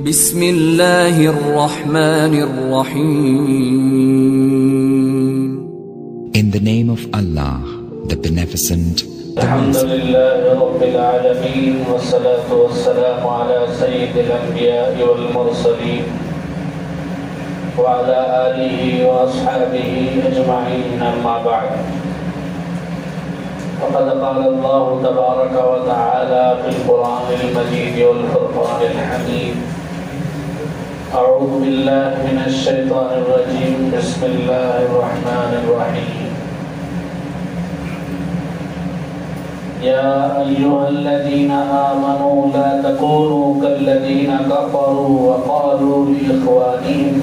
بسم اللہ الرحمن الرحیم. In the name of Allah, the Beneficent, the الحمدللہ رب العالمین والصلاة والسلام علی سید الانبیاء والمرسلین وعلى آلہ واصحابہ اجمعین اما بعد. فقد قال اللہ تبارک وتعالی فی القرآن المجید والفرقان الحمید. اعوذ باللہ من الشیطان الرجیم. بسم اللہ الرحمن الرحیم. يا أيها الذين آمنوا لا تكونوا كالذين كفروا وقالوا لإخوانهم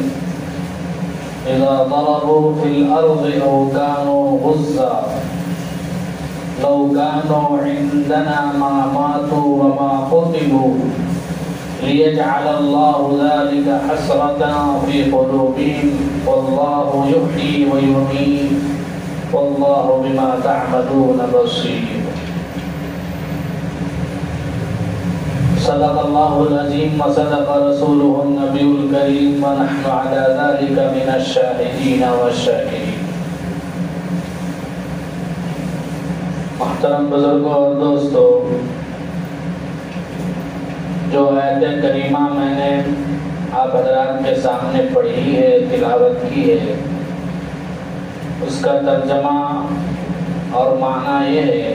إذا ضربوا في الأرض أو كانوا غزا لو كانوا عندنا ما ماتوا وما قتلوا ليجعل الله ذلك حسرة في قلوبهم والله يحيي ويميت والله بما تعملون بصير. صدق اللہ العظیم وصدق رسولہ النبی الکریم ونحن علی ذلك من الشاہدین والشاکرین. محترم بزرگوں اور دوستو، جو آیت کریمہ میں نے آپ حضرات کے سامنے پڑھی ہے، تلاوت کی ہے، اس کا ترجمہ اور معنی یہ ہے.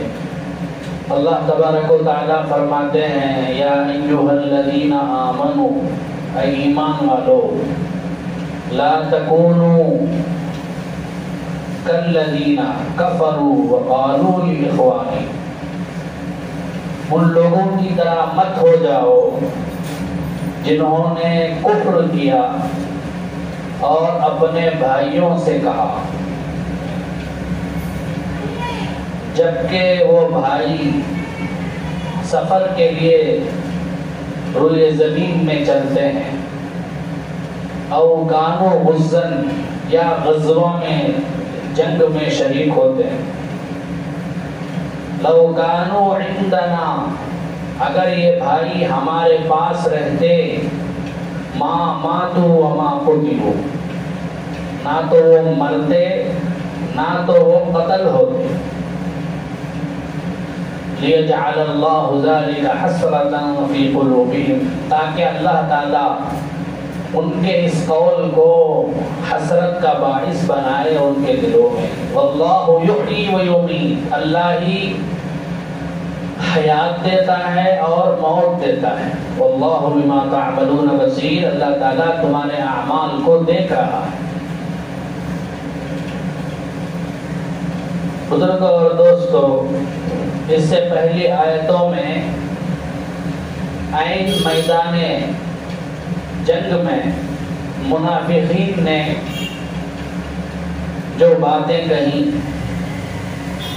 اللہ تبارک و تعالیٰ فرماتے ہیں یا ایھا الذین آمنوا، اے ایمان والو، لا تکونوا کالذین کفروا وقالوا لاخوانہم، ان لوگوں کی طرح مت ہو جاؤ جنہوں نے کفر کیا اور اپنے بھائیوں سے کہا، جبکہ وہ بھائی سفر کے لیے روئے زمین میں چلتے ہیں، او کانوا غزاً، یا غزووں میں جنگ میں شریک ہوتے ہیں. لو کانوا عندنا، اگر یہ بھائی ہمارے پاس رہتے، ما ماتوا وما قتلوا، نہ تو وہ مرتے نہ تو وہ قتل ہوتے. لِيَجْعَلَ اللَّهُ ذَلِكَ حَسْرَةً فِي قُلُوبِهِمْ، تاکہ اللہ تعالیٰ ان کے اس قول کو حسرت کا باعث بنائے ان کے دلوں میں. وَاللَّهُ يُحْيِي وَيُمِيتُ، اللہ ہی حیات دیتا ہے اور موت دیتا ہے. وَاللَّهُ بِمَا تَعْمَلُونَ بَصِيرٌ، اللہ تعالیٰ تمہارے اعمال کو دیکھ رہا ہے. بزرگوں اور دوستو، اس سے پہلی آیتوں میں عین میدان جنگ میں منافقین نے جو باتیں کہیں،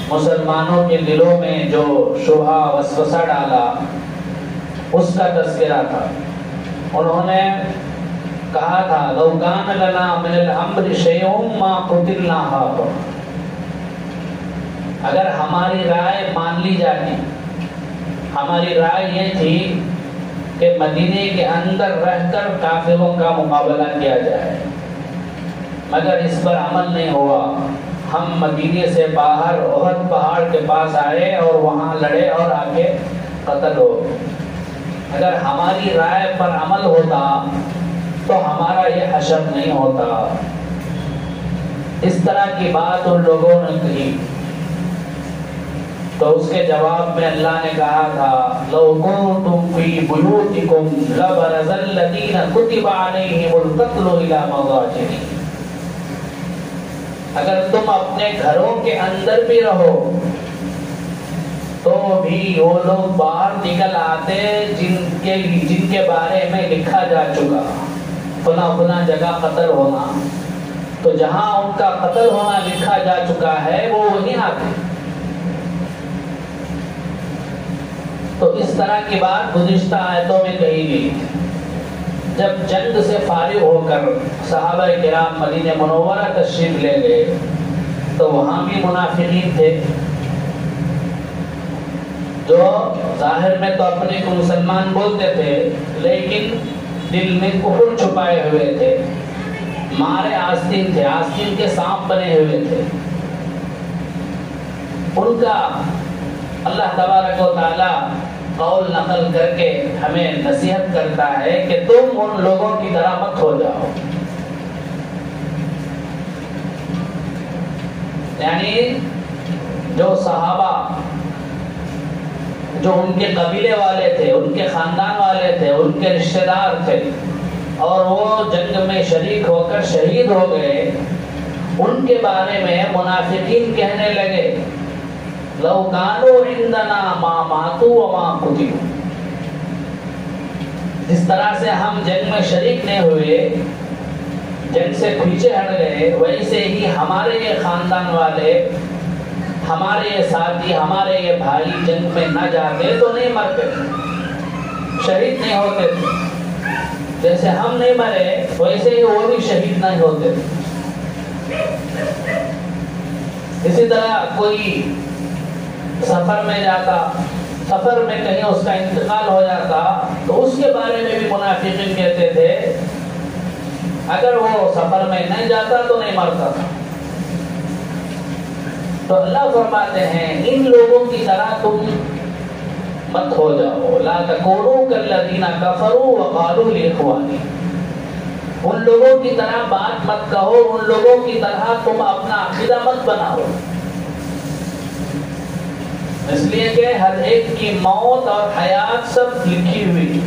مسلمانوں کے دلوں میں جو شبہ وسوسہ ڈالا، اس کا تذکرہ تھا. انہوں نے کہا تھا لو کان لنا من الامر شیء ما قتلنا هاهنا، اگر ہماری رائے مان لی جاتی، ہماری رائے یہ تھی کہ مدینے کے اندر رہ کر کافروں کا مقابلہ کیا جائے، مگر اس پر عمل نہیں ہوا. ہم مدینے سے باہر احد پہاڑ کے پاس آئے اور وہاں لڑے اور آگے قتل ہو. اگر ہماری رائے پر عمل ہوتا تو ہمارا یہ حشر نہیں ہوتا. اس طرح کی بات ان لوگوں نے کہی. تو اس کے جواب میں اللہ نے کہا تھا لو کنتم فی بیوتکم لبرز الذین کتب علیہم القتل الی مضاجعہم، اگر تم اپنے گھروں کے اندر بھی رہو تو بھی وہ لوگ باہر نکل آتے جن کے بارے میں لکھا جا چکا فلاں فلاں جگہ قتل ہونا، تو جہاں ان کا قتل ہونا لکھا جا چکا ہے وہ نہیں آتے. تو اس طرح کی بات گزشتہ آیتوں میں کہی گئی. جب جنگ سے فارغ ہو کر صحابہ کرام مدینہ منورہ تشریف لے گئے تو وہاں بھی منافقین تھے جو ظاہر میں تو اپنے کو مسلمان بولتے تھے، لیکن دل میں کفر چھپائے ہوئے تھے، مارے آستین تھے، آستین کے سانپ بنے ہوئے تھے، ان کا اللہ تبارک و تعالی قول نقل کر کے ہمیں نصیحت کرتا ہے کہ تم ان لوگوں کی طرح مت ہو جاؤ. یعنی جو صحابہ جو ان کے قبیلے والے تھے، ان کے خاندان والے تھے، ان کے رشتہ دار تھے اور وہ جنگ میں شریک ہو کر شہید ہو گئے، ان کے بارے میں منافقین کہنے لگے لو کانوا عندنا ما ماتوا وما قتلوا. جس طرح سے ہم جنگ میں شریک نہیں ہوئے، جنگ سے پیچھے ہٹ گئے، ویسے ہی ہمارے یہ خاندان والے، ہمارے یہ ساتھی، ہمارے یہ بھائی جنگ میں نہ جاتے تو نہیں مرتے، شہید نہیں ہوتے تھے. جیسے ہم نہیں مرے ویسے ہی وہ بھی شہید نہیں ہوتے. اسی طرح کوئی سفر میں جاتا، سفر میں کہیں اس کا انتقال ہو جاتا تو اس کے بارے میں بھی منافقین کہتے تھے اگر وہ سفر میں نہیں جاتا تو نہیں مرتا تھا. تو اللہ فرماتے ہیں ان لوگوں کی طرح تم مت ہو جاؤ. لا تکونوا کالذین کفروا وقالوا لاخوانہم. ان لوگوں کی طرح بات مت کہو، ان لوگوں کی طرح تم اپنا عقیدہ مت بناؤ. اس لیے کہ ہر ایک کی موت اور حیات سب لکھی ہوئی.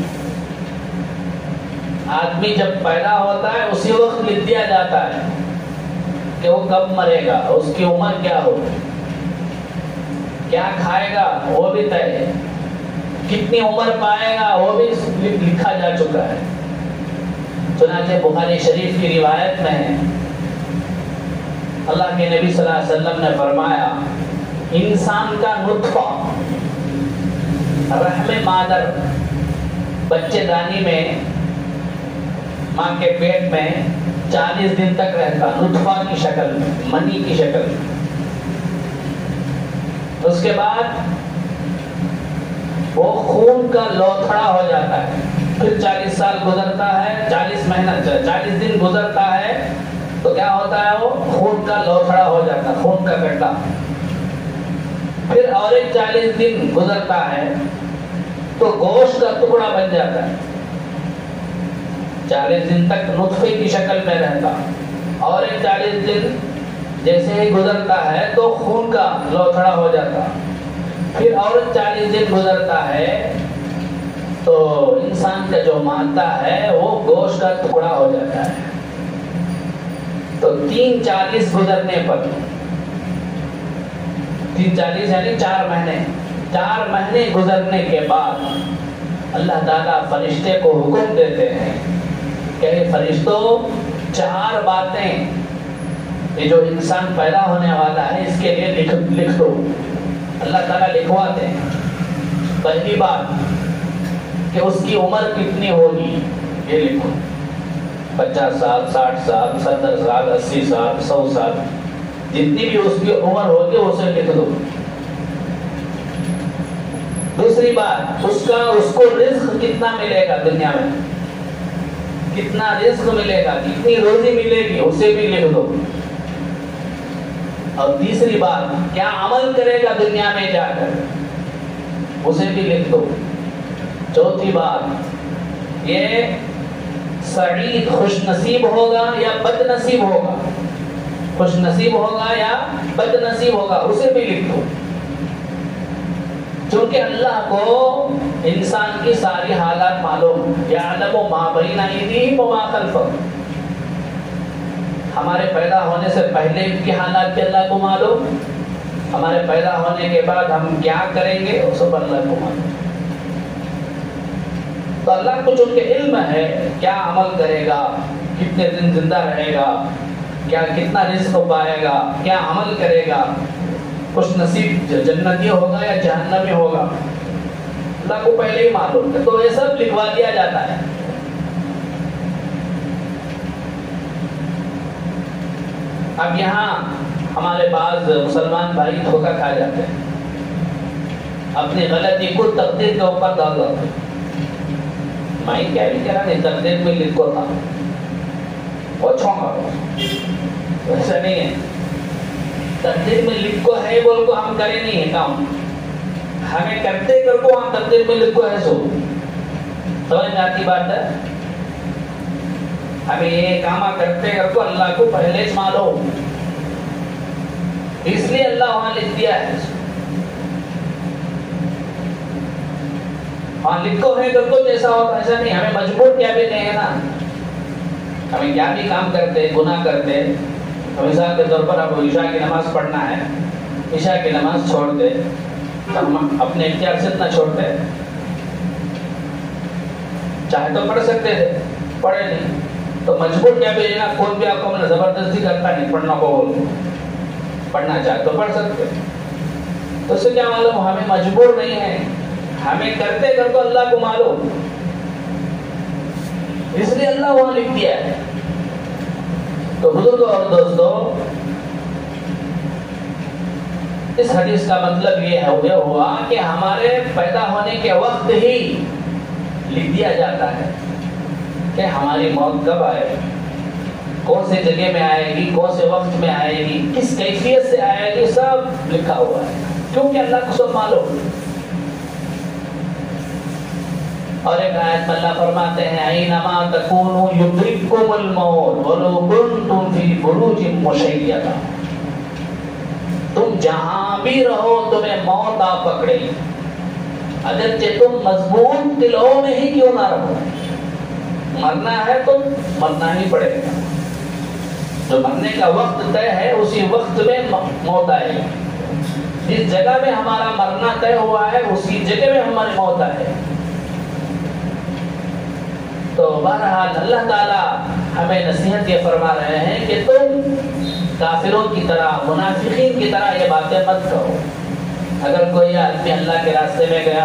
آدمی جب پیدا ہوتا ہے اسی وقت لکھ دیا جاتا ہے کہ وہ کب مرے گا، اس کی عمر کیا ہوگی، کیا کھائے گا وہ بھی طے ہے، کتنی عمر پائے گا وہ بھی لکھا جا چکا ہے. چنانچہ بخاری شریف کی روایت میں ہے اللہ کے نبی صلی اللہ علیہ وسلم نے فرمایا انسان کا نطفہ رحم مادر بچے دانی میں ماں کے پیٹ میں 40 دن تک رہتا، نطفہ کی شکل میں، منی کی شکل میں. اس کے بعد وہ خون کا لوتھڑا ہو جاتا ہے. پھر 40 سال گزرتا ہے، 40 دن گزرتا ہے تو کیا ہوتا ہے، وہ خون کا لوتھڑا ہو جاتا ہے، خون کا گڈھا. پھر اور ایک 40 دن گزرتا ہے تو گوشت کا ٹکڑا بن جاتا ہے. 40 دن تک نطفے کی شکل میں رہتا، اور ایک 40 دن جیسے ہی گزرتا ہے تو خون کا لوتھڑا ہو جاتا. پھر اور 40 دن گزرتا ہے تو انسان کا جو مادہ ہے وہ گوشت کا ٹکڑا ہو جاتا ہے. تو 40 گزرنے پر 40 یعنی 4 مہینے، 4 مہینے گزرنے کے بعد اللہ تعالیٰ فرشتے کو حکم دیتے ہیں کہ فرشتوں 4 باتیں یہ جو انسان پیدا ہونے والا ہے اس کے لیے لکھ دو. اللہ تعالیٰ لکھواتے ہیں. پہلی بات کہ اس کی عمر کتنی ہوگی یہ لکھو، 50 سال، 60 سال، 70 سال، 80 سال، 100 سال، جتنی بھی اس کی عمر ہوگی اسے لکھ دو. دوسری بات اس کو رزق کتنا ملے گا دنیا میں، کتنا رزق ملے گا، کتنی روزی ملے گی اسے بھی لکھ دو. اور تیسری بات کیا عمل کرے گا دنیا میں جا کر اسے بھی لکھ دو. چوتھی بات یہ سعید خوش نصیب ہوگا یا بد نصیب ہوگا، خوش نصیب ہوگا یا بد نصیب ہوگا اسے بھی لکھ دو. چونکہ اللہ کو انسان کی ساری حالات معلوم، یعلم ما بین ایدیہم وما خلفہم. ہمارے پیدا ہونے سے پہلے کی حالات بھی اللہ کو معلوم، ہمارے پیدا ہونے کے بعد ہم کیا کریں گے وہ سب اللہ کو معلوم. تو اللہ کو چونکہ علم ہے کیا عمل کرے گا، کتنے دن زندہ رہے گا، کیا کتنا رزق پائے گا، کیا عمل کرے گا، خوش نصیب جنتی ہوگا یا جہنمی ہوگا، اللہ کو پہلے ہی معلوم ہے. تو یہ سب لکھوا دیا جاتا ہے. اب یہاں ہمارے بعض مسلمان بھائی دھوکہ کھا جاتے ہیں، اپنی غلطی کو تقدیر کے اوپر ڈال دیتے ہیں. مائی کیا بھی کہہ رہا نہیں تقدیر میں لکھو تھا وہ چھوڑا ویسا نہیں ہے. تقدیر میں لکھو ہے بول کو ہم کرے نہیں ہے کام, ہمیں کرتے کر کو ہم تقدیر میں لکھو ہے سو سمجھ میں آتی بات ہے. ہمیں یہ کام کرتے کر کو اللہ کو پہلے سے معلوم, اس لیے اللہ وہاں لکھ دیا ہے. ہاں لکھو ہے کر کو جیسا ہوتا ایسا نہیں, ہمیں مجبور کیا بھی نہیں ہے نا. ہمیں کیا بھی کام کرتے گناہ کرتے, مثال کے طور پر اب عشاء کی نماز پڑھنا ہے, عشاء کی نماز چھوڑ دے تو ہم اپنے اختیار سے اتنا چھوڑتے, چاہے تو پڑھ سکتے تھے پڑھے نہیں تو مجبور کیا بھی نا, کوئی بھی آپ کو زبردستی کرتا نہیں پڑھنا کو بول, پڑھنا چاہے تو پڑھ سکتے. تو اس سے کیا معلوم ہمیں مجبور نہیں ہے, ہمیں کرتے کر تو اللہ کو معلوم, اس لیے اللہ وہاں لکھ دیا ہے. تو بزرگوں اور دوستو اس حدیث کا مطلب یہ ہوا کہ ہمارے پیدا ہونے کے وقت ہی لکھ دیا جاتا ہے کہ ہماری موت کب آئے, کون سے جگہ میں آئے گی, کون سے وقت میں آئے گی, کس کیفیت سے آئے گی, سب لکھا ہوا ہے کیونکہ اللہ کو سب معلوم. اور ایک آیت میں اللہ فرماتے ہیں اینما تکونوا یدرککم الموت ولو کنتم فی بروج مشیدہ, تم جہاں بھی رہو تمہیں موت آ پکڑے اگرچہ تم مضبوط قلعوں میں ہی کیوں نہ رہو. مرنا ہے تو مرنا ہی پڑے گا, جو مرنے کا وقت طے ہے اسی وقت میں موت آئے گی. جس جگہ میں ہمارا مرنا طے ہوا ہے اسی جگہ میں ہماری موت آئے. تو بہرحال اللہ تعالی ہمیں نصیحت یہ فرما رہے ہیں کہ تم کافروں کی طرح منافقین کی طرح یہ باتیں مت کہو. اگر کوئی آدمی اللہ کے راستے میں گیا,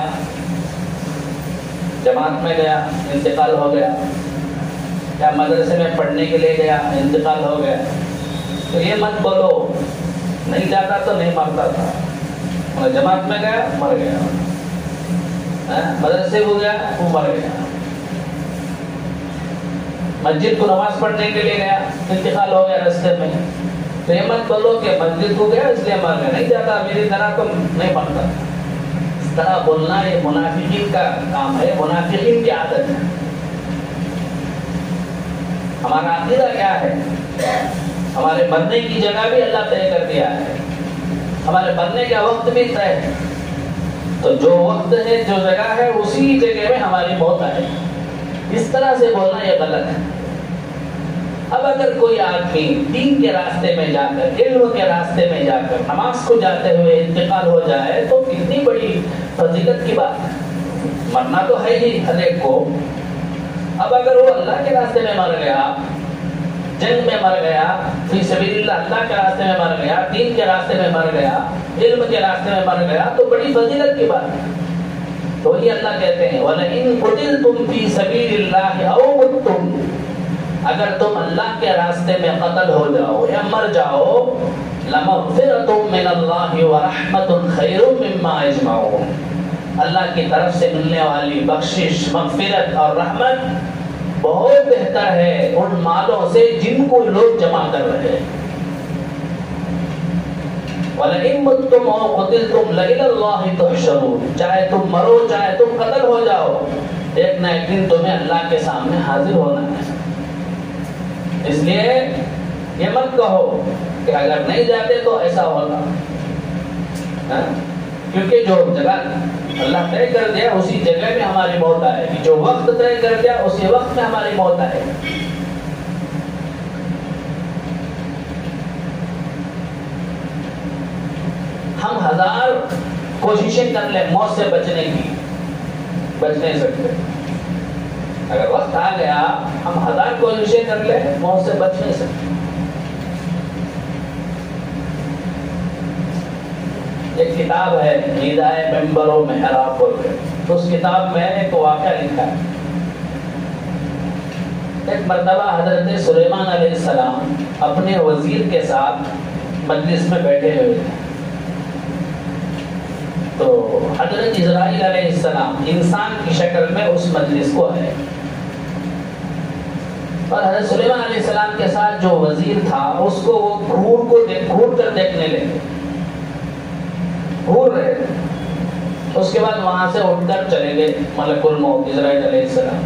جماعت میں گیا, انتقال ہو گیا, یا مدرسے میں پڑھنے کے لیے گیا, انتقال ہو گیا, تو یہ مت بولو نہیں جاتا تو نہیں مرتا تھا, جماعت میں گیا مر گیا, مدرسے کو گیا وہ مر گیا, مسجد کو نماز پڑھنے کے لیے گیا انتقال ہو گیا راستے میں, تو یہ مت بولو کہ مسجد کو گیا اس لیے مر گیا, نہیں جاتا میری طرح تو نہیں مرتا. اس طرح بولنا یہ منافقین کا کام ہے, منافقین کی عادت ہے. ہمارا عقیدہ کیا ہے, ہمارے مرنے کی جگہ بھی اللہ طے کر دیا ہے, ہمارے مرنے کا وقت بھی طے ہے. تو جو وقت ہے جو جگہ ہے اسی جگہ میں ہماری موت آئے. اس طرح سے بولنا یہ غلط ہے. اب اگر کوئی آدمی دین کے راستے میں جا کر, علم کے راستے میں جا کر نماز کو جاتے ہوئے انتقال ہو جائے تو کتنی بڑی فضیلت کی بات ہے. مرنا تو ہے ہی ہر ایک کو. اب اگر وہ اللہ کے راستے میں مر گیا, جنگ میں مر گیا, فی سبیل اللہ اللہ کے راستے میں مر گیا, دین کے راستے میں مر گیا, علم کے راستے میں مر گیا, تو بڑی فضیلت کی بات ہے. تو یہ اللہ کہتے ہیں وَلَئِن قُتِلْتُمْ فِي سَبِيلِ اللَّهِ أَوْ مُتْتُمْ, اگر تم اللہ کے راستے میں قتل ہو جاؤ یا مر جاؤ, لَمَغْفِرَةٌ مِّنَ اللَّهِ وَرَحْمَةٌ خَيْرٌ مِّمَّا يَجْمَعُونَ, اللہ کی طرف سے ملنے والی بخشش, مغفرت اور رحمت بہت بہتر ہے ان مالوں سے جن کو لوگ جمع کر رہے ہیں. وَلَئِن مُتُّمْ أَوْ قُتِلْتُمْ لَإِلَى اللَّهِ تُحْشَرُونَ, چاہے تم مرو چاہے تم قتل ہو جاؤ, ایک نہ ایک دن تمہیں اللہ کے سامنے حاضر ہونا ہے. اس لیے یہ مت کہو کہ اگر نہیں جاتے تو ایسا ہوگا, کیونکہ جو جگہ اللہ طے کر دیا اسی جگہ میں ہماری موت آئے گی, جو وقت طے کر دیا اسی وقت میں ہماری موت آئے گی. ہم ہزار کوششیں کر لیں موت سے بچنے کی, بچ نہیں سکتے. اگر وقت آ گیا ہم ہزار کوششیں کر لیں موت سے بچ نہیں سکتے. ایک کتاب ہے ندائے ممبر و محراب بول کے, اس کتاب میں ایک واقعہ لکھا ہے. ایک مرتبہ حضرت سلیمان علیہ السلام اپنے وزیر کے ساتھ مجلس میں بیٹھے ہوئے تھے. تو حضرت اسرائیل علیہ السلام انسان کی شکل میں اس مجلس کو آئے، اور حضرت سلیمان علیہ السلام کے ساتھ جو وزیر تھا اس کو وہ گھور کر دیکھنے لگے، گھور رہے تھے۔ اس کے بعد وہاں سے اٹھ کر چلے گئے ملک الموت اسرائیل علیہ السلام۔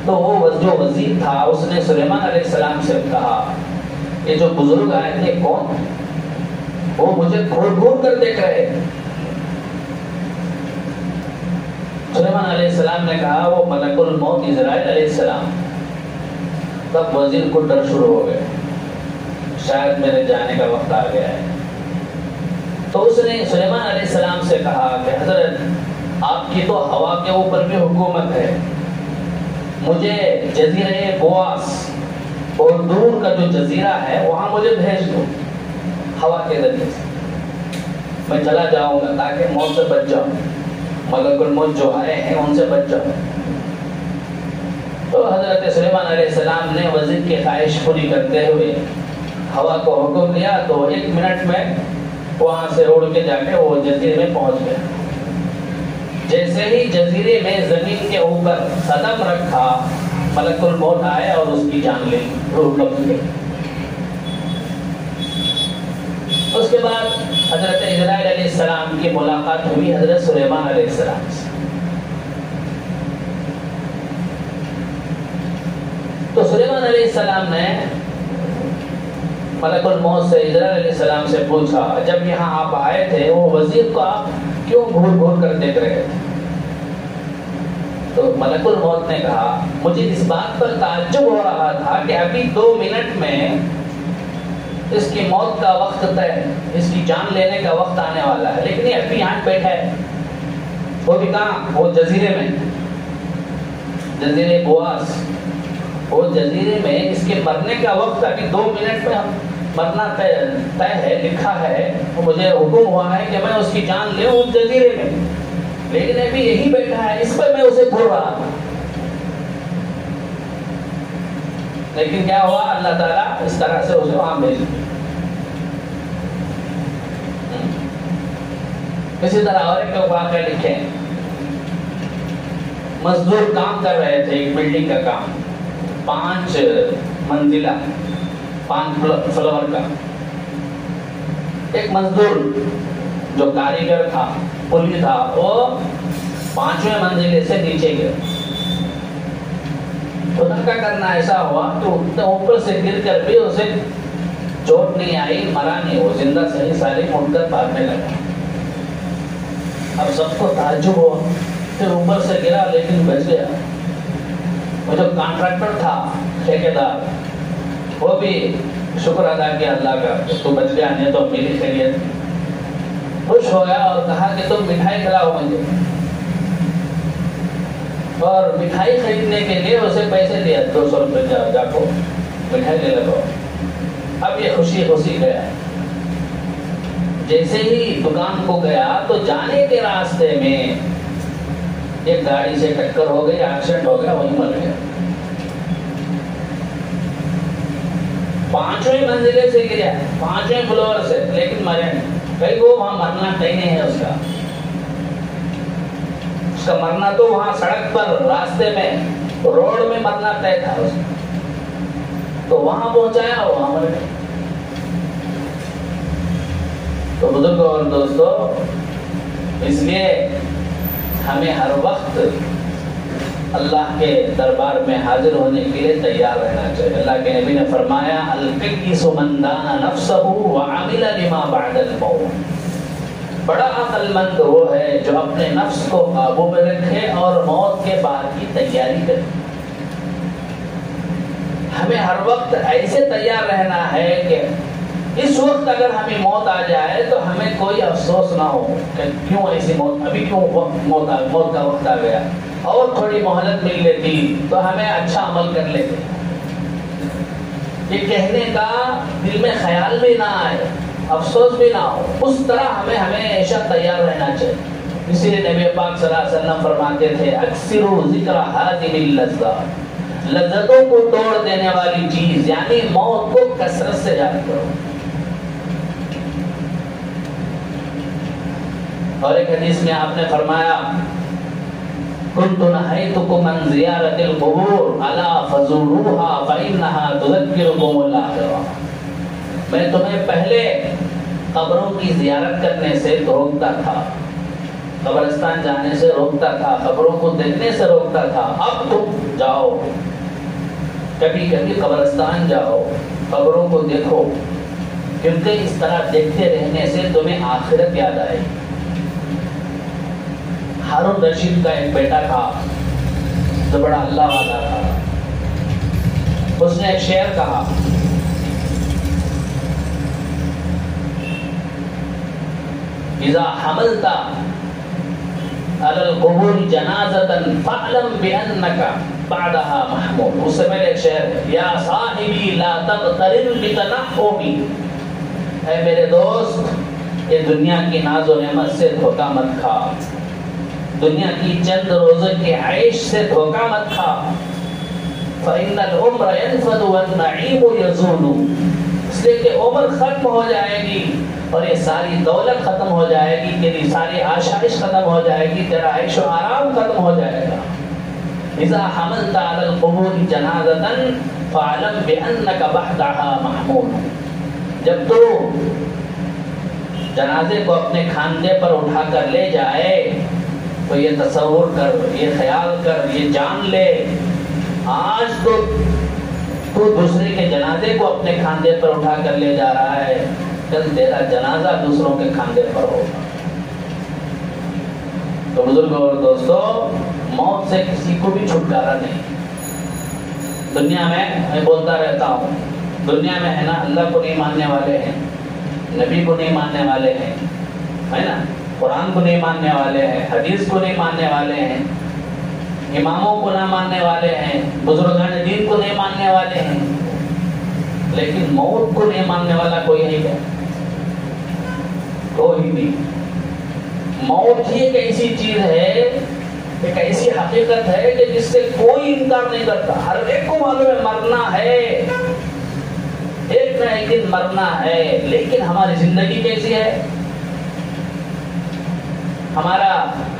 تو وہ جو وزیر تھا اس نے سلیمان علیہ السلام سے کہا یہ جو بزرگ آئے تھے کون؟ وہ مجھے گھور کر دیکھ رہے ہیں۔ سلیمان علیہ السلام نے کہا وہ ملک الموت اسرائیل علیہ السلام۔ تب وزیر کو ڈر شروع ہو گئے، شاید میرے جانے کا وقت آ گیا ہے۔ تو اس نے سلیمان علیہ السلام سے کہا کہ حضرت آپ کی تو ہوا کے اوپر بھی حکومت ہے، مجھے جزیرہ بواس اور دور کا جو جزیرہ ہے وہاں مجھے بھیج دو ہوا کے ذریعے سے، میں چلا جاؤں گا تاکہ موت سے بچ جاؤں، ملک الموت جو آئے ہیں ان سے بچ جاؤں۔ تو حضرت سلیمان علیہ السلام نے وزیر کی خواہش پوری کرتے ہوئے ہوا کو حکم دیا، تو 1 منٹ میں وہاں سے اڑ کے جا کے وہ جزیرے میں پہنچ گیا۔ جیسے ہی جزیرے میں زمین کے اوپر قدم رکھا، ملک الموت آئے اور اس کی جان لی، روح قبض کی۔ اس کے بعد حضرت اسرائیل علیہ السلام کی ملاقات ہوئی حضرت سلیمان علیہ السلام سے۔ تو سلیمان علیہ السلام نے ملک الموت سے اسرائیل علیہ السلام سے پوچھا جب یہاں آپ آئے تھے وہ وزیر کو آپ کیوں گھور کر دیکھ رہے تھے؟ تو ملک الموت نے کہا مجھے اس بات پر تعجب ہو رہا تھا کہ ابھی 2 منٹ میں اس کی موت کا وقت طے، اس کی جان لینے کا وقت آنے والا ہے، لیکن یہ ابھی یہاں بیٹھا ہے، وہ بھی کہاں؟ وہ جزیرے میں، جزیرے بواس، وہ جزیرے میں اس کے مرنے کا وقت ابھی 2 منٹ میں مرنا طے ہے، لکھا ہے، مجھے حکم ہوا ہے کہ میں اس کی جان لوں اس جزیرے میں، لیکن ابھی یہی بیٹھا ہے، اس پر میں اسے گھور رہا تھا۔ لیکن کیا ہوا؟ اللہ تعالیٰ اس طرح سے اسے وہاں بھیج دیا۔ اسی طرح اور ایک واقعہ لکھے، مزدور کام کر رہے تھے ایک بلڈنگ کا کام، 5 منزلہ 5 فلور کا۔ ایک مزدور جو کاریگر تھا، پلی تھا، وہ 5ویں منزلے سے نیچے گیا۔ خدا کا کرنا ایسا ہوا تو اوپر سے گر کر بھی اسے چوٹ نہیں آئی، مرا نہیں، وہ زندہ صحیح سالم اٹھ کر بھاگنے لگا۔ اب سب کو تعجب ہوا، پھر اوپر سے گرا لیکن بچ گیا۔ وہ جو کانٹریکٹر تھا، ٹھیکیدار، وہ بھی شکر ادا کیا اللہ کا، تو بچ گیا، نہیں تو میری خیریت۔ خوش ہو گیا اور کہا کہ تم مٹھائی کھلاؤ مجھے، اور مٹھائی خریدنے کے لیے اسے پیسے دیا، 200 روپے جا کو مٹھائی لے لگو۔ اب یہ خوشی خوشی گیا، جیسے ہی دکان کو گیا تو جانے کے راستے میں ایک گاڑی سے ٹکر ہو گئی، ایکسیڈنٹ ہو گیا، وہیں مر گیا۔ 5ویں منزلے سے گریا، 5ویں فلور سے، لیکن مرے نہیں۔ کہیں وہ وہاں مرنا کہیں نہیں ہے اس کا مرنا تو وہاں سڑک پر، راستے میں، روڈ میں مرنا طے تھا اس کا، تو وہاں پہنچایا، وہاں مر گیا۔ تو بزرگوں اور دوستو، اس لیے ہمیں ہر وقت اللہ کے دربار میں حاضر ہونے کے لیے تیار رہنا چاہیے۔ اللہ کے نبی نے فرمایا القیس من دان نفسہ وعمل لما بعد الموت، بڑا عقل مند وہ ہے جو اپنے نفس کو قابو میں رکھے اور موت کے بعد کی تیاری کرے۔ ہمیں ہر وقت ایسے تیار رہنا ہے کہ اس وقت اگر ہمیں موت آ جائے تو ہمیں کوئی افسوس نہ ہو کہ کیوں ایسی موت، ابھی کیوں موت کا وقت آ گیا، اور تھوڑی مہلت مل لیتی تو ہمیں اچھا عمل کر لیتے۔ یہ کہنے کا دل میں خیال بھی نہ آئے، افسوس بھی نہ ہو، اس طرح ہمیں ہمیشہ تیار رہنا چاہیے۔ اسی لیے نبی پاک صلی اللہ علیہ وسلم فرماتے تھے اکثروا ذکر ہادم اللذات، لذتوں کو توڑ دینے والی چیز یعنی موت کو کثرت سے یاد کرو۔ اور ایک حدیث میں آپ نے فرمایا كنت نهيتكم عن زيارة القبور ألا فزوروها فإنها تذكركم الآخرة. میں تمہیں پہلے قبروں کی زیارت کرنے سے روکتا تھا، قبرستان جانے سے روکتا تھا، قبروں کو دیکھنے سے روکتا تھا. اب تم جاؤ، کبھی کبھی قبرستان جاؤ، قبروں کو دیکھو، کیونکہ اس طرح دیکھتے رہنے سے تمہیں آخرت یاد آئے. ہارون رشید کا ایک بیٹا تھا جو بڑا اللہ والا تھا. اس نے ایک شعر کہا، اذا حملت على القبور جنازة فاعلم بأنك بعدها محمول. اس سے پہلے ایک شعر ہے، یا صاحبی لا تغترر بتنعمی، اے میرے دوست یہ دنیا کی ناز و نعمت سے دھوکہ مت کھا، دنیا کی چند روزے کی عیش سے دھوکہ مت کھا. فإن العمر ينفد والنعيم يزول، اس لیے کہ عمر ختم ہو جائے گی اور یہ ساری دولت ختم ہو جائے گی، تیری ساری آشائش ختم ہو جائے گی، تیرا عیش و آرام ختم ہو جائے گا. اذا حملت على القبور جنازة فاعلم بأنك بعدها محمول. جب تو جنازے کو اپنے کھاندے پر اٹھا کر لے جائے تو یہ تصور کر، یہ خیال کر، یہ جان لے آج تو دوسرے کے جنازے کو اپنے کھاندے پر اٹھا کر لے جا رہا ہے، کل تیرا جنازہ دوسروں کے کھاندے پر ہوگا. تو بزرگوں اور دوستو، موت سے کسی کو بھی چھٹکارا نہیں. دنیا میں بولتا رہتا ہوں، دنیا میں ہے نا اللہ کو نہیں ماننے والے ہیں، نبی کو نہیں ماننے والے ہیں، ہے نا، قرآن کو نہیں ماننے والے ہیں، حدیث کو نہیں ماننے والے ہیں، اماموں کو نہ ماننے والے ہیں، بزرگان دین کو نہیں ماننے والے ہیں، لیکن موت کو نہیں ماننے والا کوئی نہیں ہے، کوئی نہیں. موت ہی ایک ایسی چیز ہے، ایک ایسی حقیقت ہے کہ جس سے کوئی انکار نہیں کرتا. ہر ایک کو معلوم ہے مرنا ہے، ایک نہ ایک دن مرنا ہے. لیکن ہماری زندگی کیسی ہے، ہمارا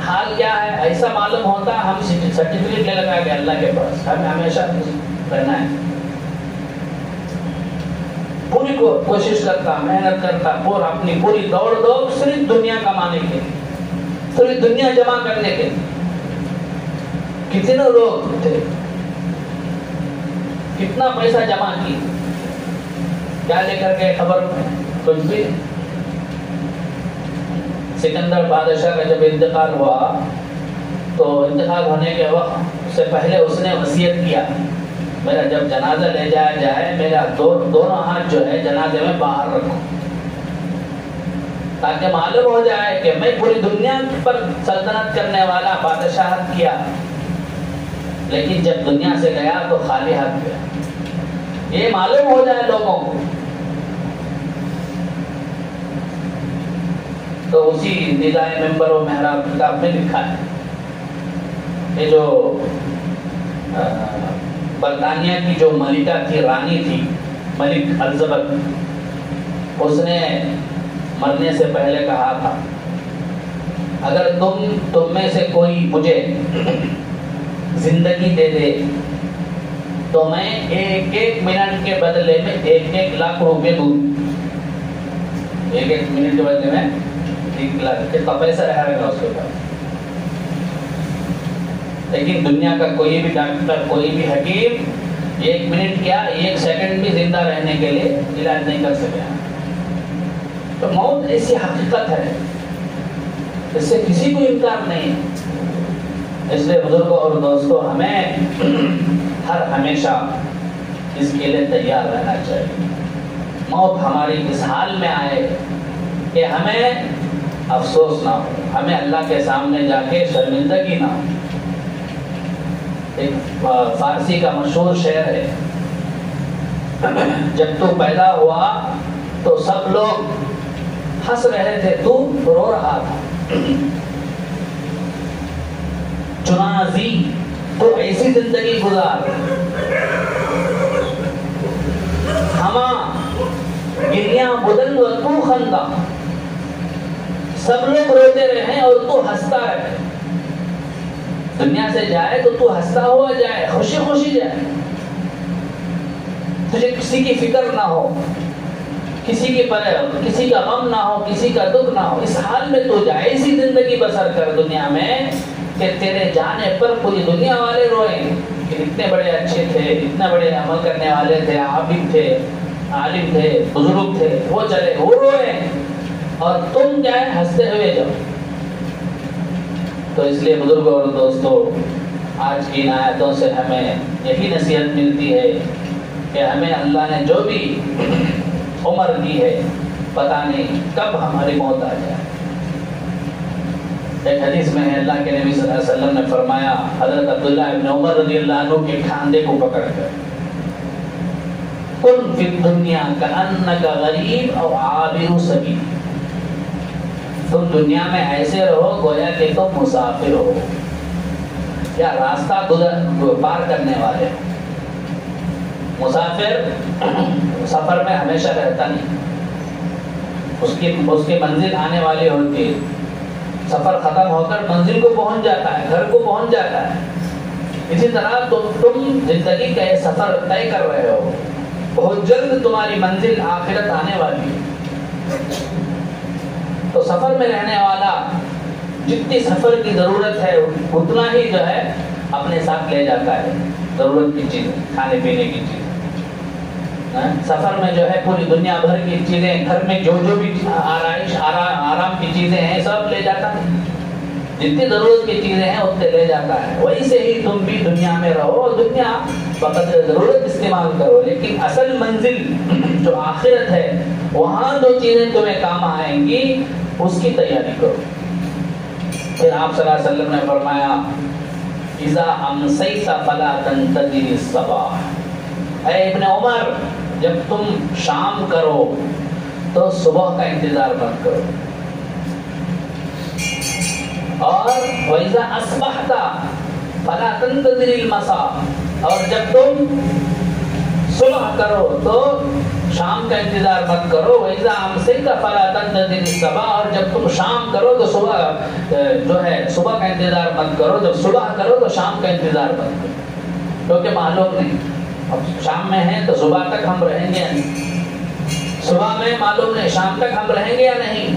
حال کیا ہے، ایسا معلوم ہوتا ہم سرٹیفکیٹ لے لگا کے اللہ کے پاس ہمیں ہمیشہ رہنا ہے. پوری کوشش کرتا، محنت کرتا، اپنی پوری دوڑ دو صرف دنیا کمانے کے، صرف دنیا جمع کرنے کے. کتنے لوگ تھے، کتنا پیسہ جمع کی، کیا لے کر کے خبر کچھ بھی. سکندر بادشاہ کا جب انتقال ہوا تو انتقال ہونے کے وقت سے پہلے اس نے وصیت کیا، میرا جب جنازہ لے جایا جائے میرا دونوں ہاتھ جو ہے جنازے میں باہر رکھو، تاکہ معلوم ہو جائے کہ میں پوری دنیا پر سلطنت کرنے والا بادشاہت کیا، لیکن جب دنیا سے گیا تو خالی ہاتھ گیا. یہ معلوم ہو جائے لوگوں کو. تو اسی ندائے ممبر و محراب کتاب میں لکھا ہے، یہ جو برطانیہ کی جو ملکہ تھی، رانی تھی، ملک الزبتھ، اس نے مرنے سے پہلے کہا تھا اگر تم میں سے کوئی مجھے زندگی دے دے تو میں ایک ایک منٹ کے بدلے میں 1,00,000 روپے دوں. 1 منٹ کے بدلے میں 1,00,000. کتنا پیسہ رہے گا اس کے پاس. لیکن دنیا کا کوئی بھی ڈاکٹر، کوئی بھی حکیم 1 منٹ کیا 1 سیکنڈ بھی زندہ رہنے کے لیے علاج نہیں کر سکے. تو موت ایسی حقیقت ہے، اس سے کسی کو انکار نہیں. اس لیے بزرگوں اور دوستوں ہمیں ہر ہمیشہ اس کے لیے تیار رہنا چاہیے. موت ہماری اس حال میں آئے کہ ہمیں افسوس نہ ہو، ہمیں اللہ کے سامنے جا کے شرمندگی نہ ہو. ایک فارسی کا مشہور شعر ہے، جب تو پیدا ہوا تو سب لوگ ہنس رہے تھے، تو رو رہا تھا. چنانزی تو ایسی زندگی گزار، ہما گریاں بدن و تو خندہ. سب لوگ روتے رہے اور تو ہنستا رہے. دنیا سے جائے تو تو ہنستا ہوا جائے, خوشی خوشی جائے, تجھے کسی کی فکر نہ ہو, کسی کسی کا غم نہ ہو, کسی کا دکھ نہ ہو. اس حال میں تو جائے, ایسی زندگی بسر کر دنیا میں کہ تیرے جانے پر پوری دنیا والے روئیں کہ اتنے بڑے اچھے تھے, اتنے بڑے عمل کرنے والے تھے, عابد تھے, عالم تھے, بزرگ تھے, وہ چلے, وہ روئیں اور تم کیا ہے ہنستے ہوئے جاؤ. تو اس لیے بزرگوں اور دوستوں, آج کی ان آیتوں سے ہمیں یہی نصیحت ملتی ہے کہ ہمیں اللہ نے جو بھی عمر دی ہے پتہ نہیں کب ہماری موت آ جائے. ایک حدیث میں ہے اللہ کے نبی صلی اللہ علیہ وسلم نے فرمایا, حضرت عبداللہ ابن عمر رضی اللہ عنہ کے کھاندے کو پکڑ کر, کن فی الدنیا کأنک غریب او عابر سبیل, تم دنیا میں ایسے رہو گویا کہ تم مسافر ہو یا راستہ پار کرنے والے ہو. مسافر سفر میں ہمیشہ رہتا نہیں, اس کی منزل آنے والی ہوتی ہے. سفر ختم ہو کر منزل کو پہنچ جاتا ہے, گھر کو پہنچ جاتا ہے. اسی طرح تم زندگی کا یہ سفر طے کر رہے ہو, بہت جلد تمہاری منزل آخرت آنے والی ہے. تو سفر میں رہنے والا جتنی سفر کی ضرورت ہے اتنا ہی جو ہے اپنے ساتھ لے جاتا ہے, ضرورت کی چیزیں, کھانے پینے کی چیزیں. سفر میں جو ہے پوری دنیا بھر کی چیزیں, گھر میں جو بھی آرائش آرام کی چیزیں ہیں سب لے جاتا ہے. جتنی ضرورت کی چیزیں ہیں اتنے لے جاتا ہے. ویسے ہی تم بھی دنیا میں رہو, دنیا بقدر ضرورت استعمال کرو, لیکن اصل منزل جو آخرت ہے وہاں جو چیزیں تمہیں کام آئیں گی اس کی تیاری کرو. پھر آپ صلی اللہ علیہ وسلم نے فرمایا, اذا امسیت فلا تنتظر الصباح, اے ابن عمر جب تم شام کرو تو صبح کا انتظار مت کرو. اور وَإِذَا أَصْبَحْتَ فَلَا تَنْتَظِرِ الْمَسَاءَ, اور جب تم صبح کرو تو شام کا انتظار مت کرو. وَإِذَا أَمْسَيْتَ فَلَا تَنْتَظِرِ الصَّبَاحَ, اور جب تم شام کرو تو صبح صبح کا انتظار مت کرو. جب صبح کرو تو شام کا انتظار مت کرو, کیونکہ معلوم نہیں اب شام میں ہیں تو صبح تک ہم رہیں گے یا نہیں, صبح میں معلوم نہیں شام تک ہم رہیں گے یا نہیں.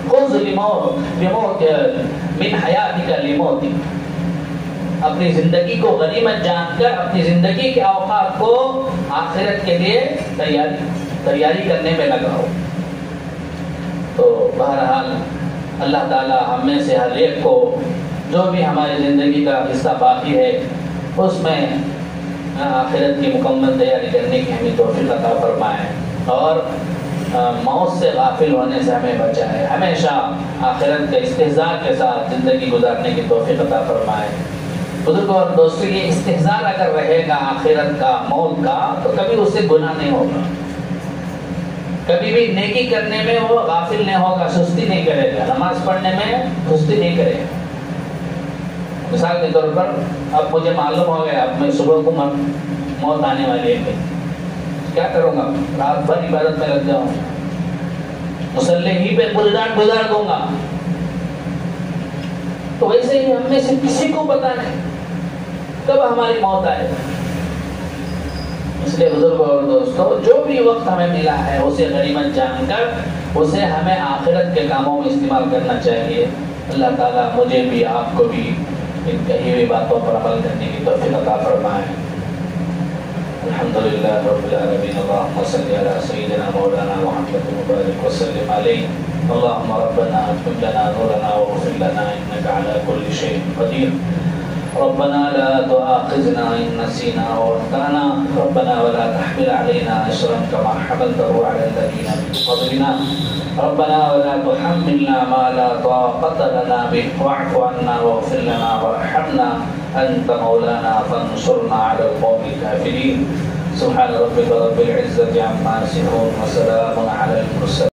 خذ لموت من حیاتک لموتک, اپنی زندگی کو غنیمت جان کر اپنی زندگی کے اوقات کو آخرت کے لیے تیاری کرنے میں لگاؤ. تو بہرحال اللہ تعالی ہم میں سے ہر ایک کو جو بھی ہماری زندگی کا حصہ باقی ہے اس میں آخرت کی مکمل تیاری کرنے کی ہمیں توفیق عطا فرمائے, اور موت سے غافل ہونے سے ہمیں بچائے. ہمیشہ آخرت کے استحضار کے ساتھ زندگی گزارنے کی توفیق عطا فرمائے. بزرگوں اور دوستوں, یہ استحضار اگر رہے گا آخرت کا, موت کا, تو کبھی اس سے گناہ نہیں ہوگا, کبھی بھی نیکی کرنے میں وہ غافل نہیں ہوگا, سستی نہیں کرے گا, نماز پڑھنے میں سستی نہیں کرے گا. مثال کے طور پر اب مجھے معلوم ہو گیا اب میں صبح کو موت آنے والی ہے, کیا کروں گا؟ رات بھر عبادت میں لگ جاؤں, مصلی ہی پہ پوری رات گزار دوں گا. تو ویسے ہی ہم میں سے کسی کو پتا نہیں کب ہماری موت آئے. اس لیے بزرگوں اور دوستوں, جو بھی وقت ہمیں ملا ہے اسے غنیمت جان کر اسے ہمیں آخرت کے کاموں میں استعمال کرنا چاہیے. اللہ تعالیٰ مجھے بھی آپ کو بھی ان کہی ہوئی باتوں پر عمل کرنے کی توفیق عطا فرمائے. الحمدللہ رب العالمین. اللہم صلی علی سیدنا مولانا محمد مبارک وسلم علیہ. اللہم ربنا اتمم لنا نورنا واغفر لنا انک علی کل شیء قدیر. ربنا لا تؤاخذنا ان نسینا واخطأنا. ربنا ولا تحمل علينا اصرا كما حملته على الذين من قبلنا. ربنا ولا تحملنا ما لا طاقة لنا به واعف عنا واغفر لنا وارحمنا أنت مولانا فانصرنا على القوم الكافرين. سبحان ربك رب العزة عما يصفون وسلام على المرسلين.